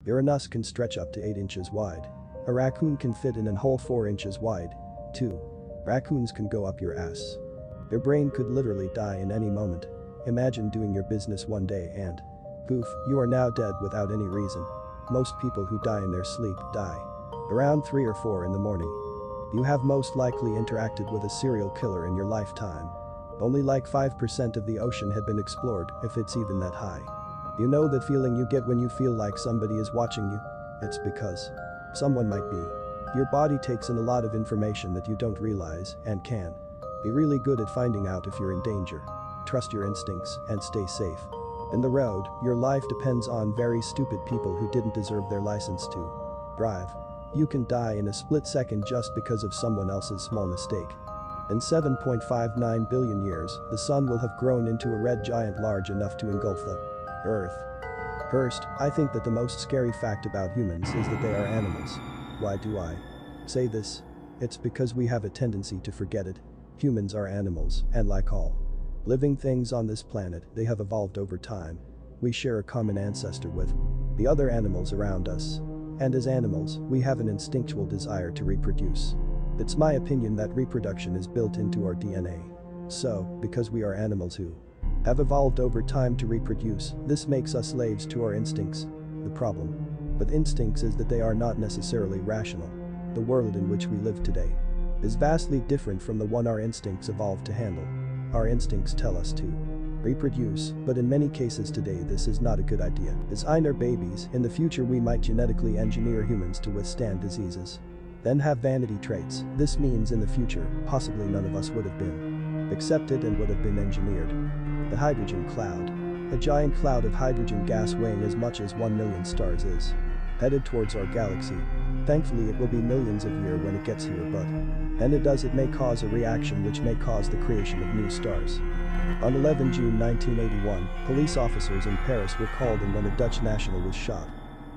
Uranus can stretch up to 8 inches wide. A raccoon can fit in a hole 4 inches wide. 2. Raccoons can go up your ass. Your brain could literally die in any moment. Imagine doing your business one day and poof, you are now dead without any reason. Most people who die in their sleep die around 3 or 4 in the morning. You have most likely interacted with a serial killer in your lifetime. Only like 5% of the ocean had been explored, if it's even that high. You know that feeling you get when you feel like somebody is watching you? It's because someone might be. Your body takes in a lot of information that you don't realize and can be really good at finding out if you're in danger. Trust your instincts and stay safe. In the road, your life depends on very stupid people who didn't deserve their license to drive. You can die in a split second just because of someone else's small mistake. In 7.59 billion years, the sun will have grown into a red giant large enough to engulf the Earth. First, I think that the most scary fact about humans is that they are animals. Why do I say this? It's because we have a tendency to forget it. Humans are animals, and like all living things on this planet, they have evolved over time. We share a common ancestor with the other animals around us. And as animals, we have an instinctual desire to reproduce. It's my opinion that reproduction is built into our DNA. So, because we are animals who have evolved over time to reproduce, this makes us slaves to our instincts. The problem with instincts is that they are not necessarily rational. The world in which we live today is vastly different from the one our instincts evolved to handle. Our instincts tell us to reproduce, but in many cases today this is not a good idea. As our babies, in the future we might genetically engineer humans to withstand diseases. Then have vanity traits. This means in the future, possibly none of us would have been accepted and would have been engineered. The hydrogen cloud. A giant cloud of hydrogen gas weighing as much as 1 million stars is headed towards our galaxy. Thankfully it will be millions of years when it gets here, but when it may cause a reaction which may cause the creation of new stars. On 11 June 1981, police officers in Paris were called in when a Dutch national was shot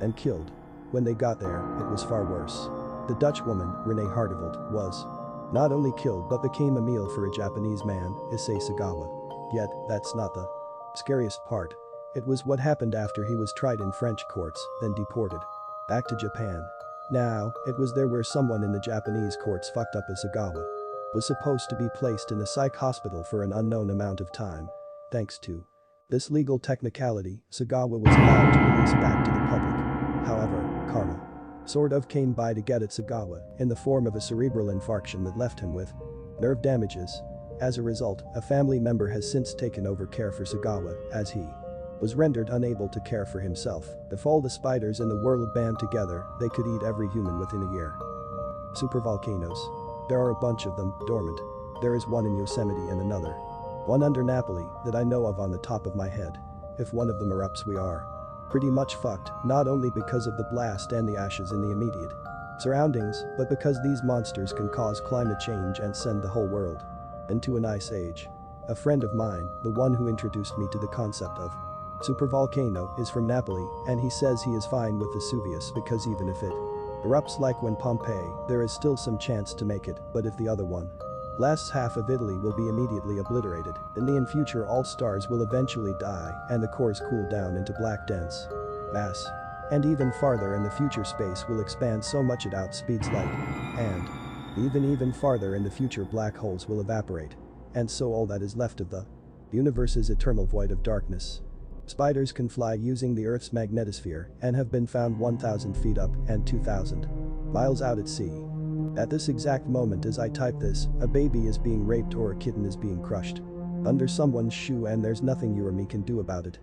and killed. When they got there, it was far worse. The Dutch woman, Renée Hardeveldt, was not only killed but became a meal for a Japanese man, Issei Sagawa. Yet, that's not the scariest part. It was what happened after he was tried in French courts, then deported back to Japan. Now, it was there where someone in the Japanese courts fucked up as Sagawa was supposed to be placed in a psych hospital for an unknown amount of time. Thanks to this legal technicality, Sagawa was allowed to release back to the public. However, karma sort of came by to get at Sagawa in the form of a cerebral infarction that left him with nerve damages. As a result, a family member has since taken over care for Sagawa as he was rendered unable to care for himself. If all the spiders in the world band together, they could eat every human within a year. Supervolcanoes. There are a bunch of them, dormant. There is one in Yosemite and another one under Napoli that I know of on the top of my head. If one of them erupts, we are pretty much fucked, not only because of the blast and the ashes in the immediate surroundings, but because these monsters can cause climate change and send the whole world into an ice age. A friend of mine, the one who introduced me to the concept of supervolcano, is from Napoli, and he says he is fine with Vesuvius because even if it erupts like when Pompeii, there is still some chance to make it, but if the other one lasts, half of Italy will be immediately obliterated. In the future all stars will eventually die and the cores cool down into black dense mass. And even farther in the future space will expand so much it outspeeds light. And even farther in the future black holes will evaporate. And so all that is left of the universe is eternal void of darkness. Spiders can fly using the Earth's magnetosphere and have been found 1,000 feet up and 2,000 miles out at sea. At this exact moment as I type this, a baby is being raped or a kitten is being crushed under someone's shoe and there's nothing you or me can do about it.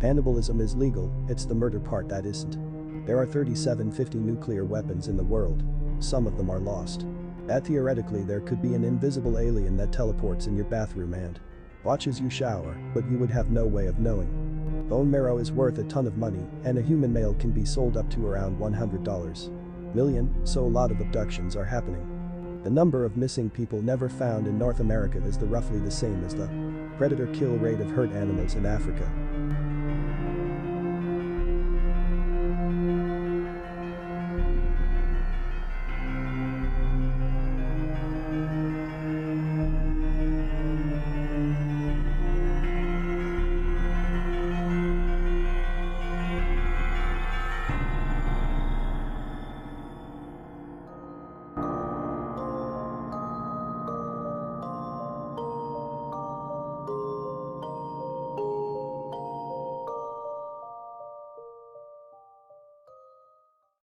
Cannibalism is legal, it's the murder part that isn't. There are 3750 nuclear weapons in the world. Some of them are lost. That theoretically there could be an invisible alien that teleports in your bathroom and watches you shower, but you would have no way of knowing. Bone marrow is worth a ton of money, and a human male can be sold up to around $100 million, so a lot of abductions are happening. The number of missing people never found in North America is roughly the same as the predator kill rate of hurt animals in Africa.